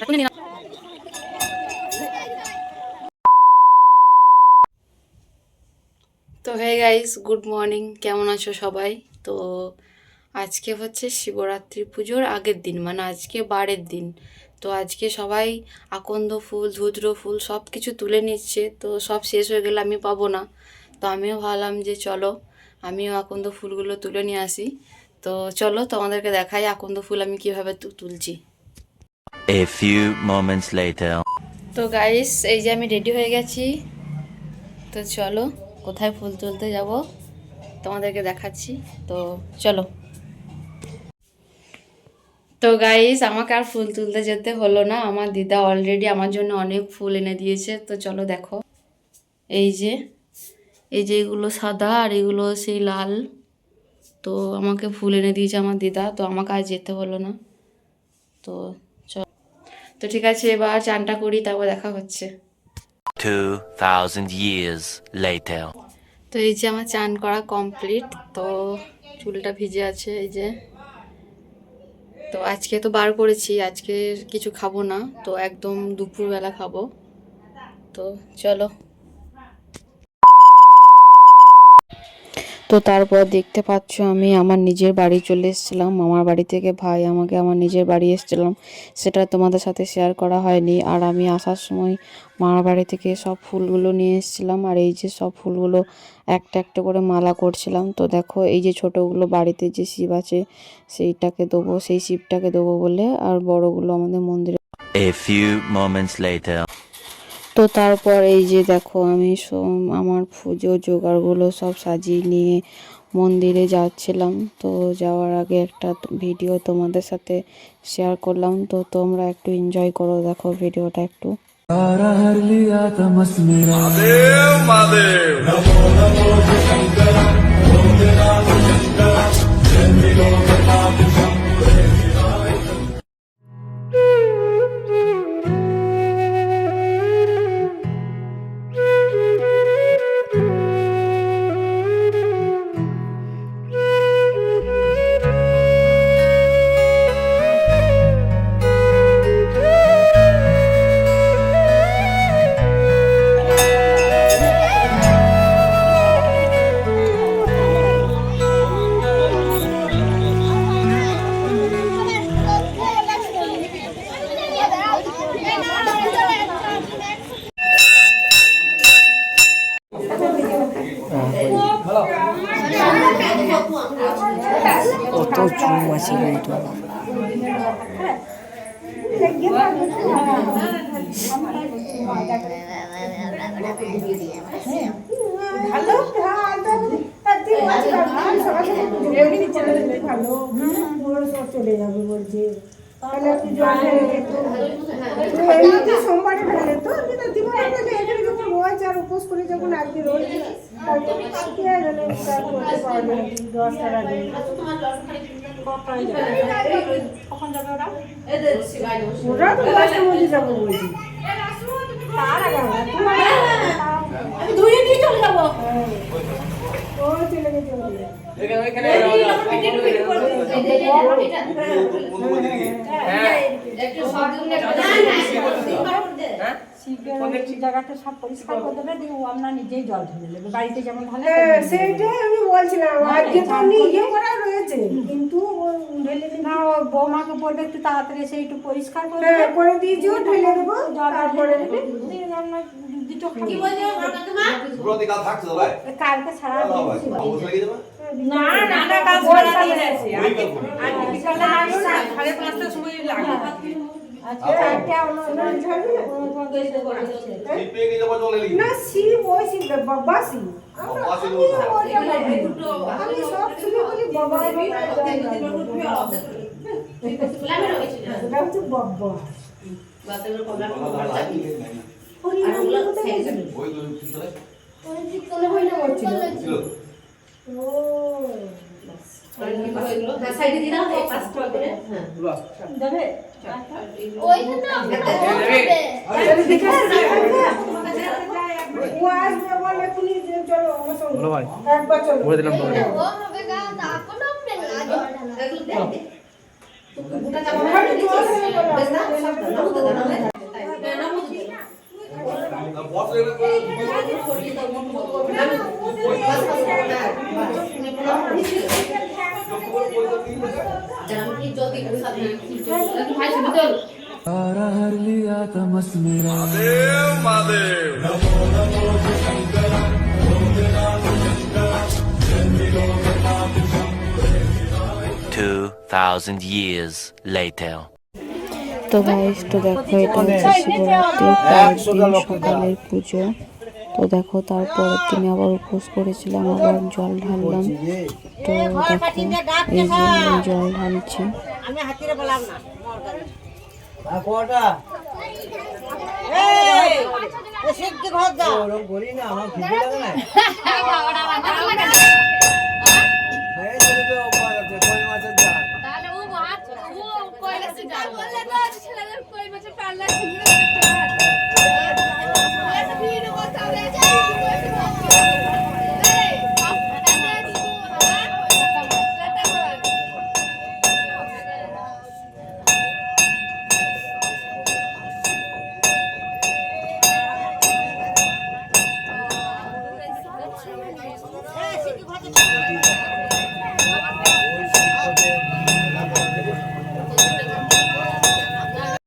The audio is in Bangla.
তো হে গাইস, গুড মর্নিং। কেমন আছো সবাই? তো আজকে হচ্ছে শিবরাত্রি পুজোর আগের দিন, মানে আজকে বারের দিন। তো আজকে সবাই আকন্দ ফুল, ধুদ্র ফুল সব কিছু তুলে নিচ্ছে। তো সব শেষ হয়ে গেলে আমি পাবো না। তো আমিও ভাবলাম যে চলো আমিও আকন্দ ফুলগুলো তুলে নিয়ে আসি। তো চলো তোমাদেরকে দেখাই আকন্দ ফুল আমি কীভাবে তুলছি। A few moments later. তো গাইস, এই যে আমি রেডি হয়ে গেছি। তো চলো কোথায় ফুল তুলতে যাব তোমাদেরকে দেখাচ্ছি। তো চলো। তো গাইস, আমাকে আর ফুল তুলতে যেতে হলো না, আমার দিদা অলরেডি আমার জন্য অনেক ফুল এনে দিয়েছে। তো চলো দেখো, এই যে এগুলো সাদা আর এগুলো সেই লাল। তো আমাকে ফুল এনে দিয়েছে আমার দিদা, তো আমাকে আর যেতে হলো না। তো চল, তো ঠিক আছে, এবার চানটা করি, তারপর দেখা হচ্ছে। 2000 years later. তো এই যে আমার চান করা কমপ্লিট। তো চুলটা ভিজে আছে এই যে। তো আজকে তো বার করেছি, আজকে কিছু খাবো না, তো একদম দুপুরবেলা খাবো। তো চলো। তো তারপর দেখতে পাচ্ছ আমি আমার নিজের বাড়ি চলে এসেছিলাম। মামার বাড়ি থেকে ভাই আমাকে আমার নিজের বাড়ি এসেছিলাম, সেটা তোমাদের সাথে শেয়ার করা হয়নি। আর আমি আসার সময় মামার বাড়ি থেকে সব ফুলগুলো নিয়ে এসেছিলাম, আর এই যে সব ফুলগুলো একটা একটা করে মালা করছিলাম। তো দেখো, এই যে ছোটোগুলো বাড়িতে যে শিব আছে সেইটাকে দেবো, সেই শিবটাকে দেবো বলে, আর বড়গুলো আমাদের মন্দিরে। A few moments later. তো তারপর এই যে দেখো, আমি আমার পুজো জোগাড়গুলো সব সাজিয়ে নিয়ে মন্দিরে যাচ্ছিলাম। তো যাওয়ার আগে একটা ভিডিও তোমাদের সাথে শেয়ার করলাম। তো তোমরা একটু এনজয় করো, দেখো ভিডিওটা একটু। কত জুম আছে কিন্তু চলে যাবে বলছে। সোমবারে ফেলে তো রোজ আর উপোস করে যখন আজকে রোজ ওরা তো দশটার মধ্যে যাবো বলছি, তার আগে ধুয়ে দিয়ে চলে যাবো। ও চলে গেছে জায়গাটা সব পরিষ্কার করে দেবে, দিয়ে আমরা নিজেই জল ঢেলে নেবে বাড়িতে যেমন ঢালে। সেইটাই আমি বলছিলাম, আজকে তো ইয়ে করা রয়েছে, কিন্তু না বৌমাকে বলবে একটু তাড়াতাড়ি এসে একটু পরিষ্কার করে দিয়েছিও, ঢেলে দেবো, জল করে দেবে। কালকে ছাড়া না না না কাল ছাড়া দিয়ে আছে, আজকে বিকালে 5:30টার সময় লাগে। না শিব ওই শিব বাবা শিব, আমি সব সময় বলি বাবা, Two thousand years later. তো গাইস, তো দেখো এটা হচ্ছে শিবরাত্রির পরের দিন সকালের পুজো। তো দেখো তারপরের দিনে আবার উপোস করেছিলাম, আবার জল ঢাললাম। তো দেখো এই যে আমি জল ঢালছি।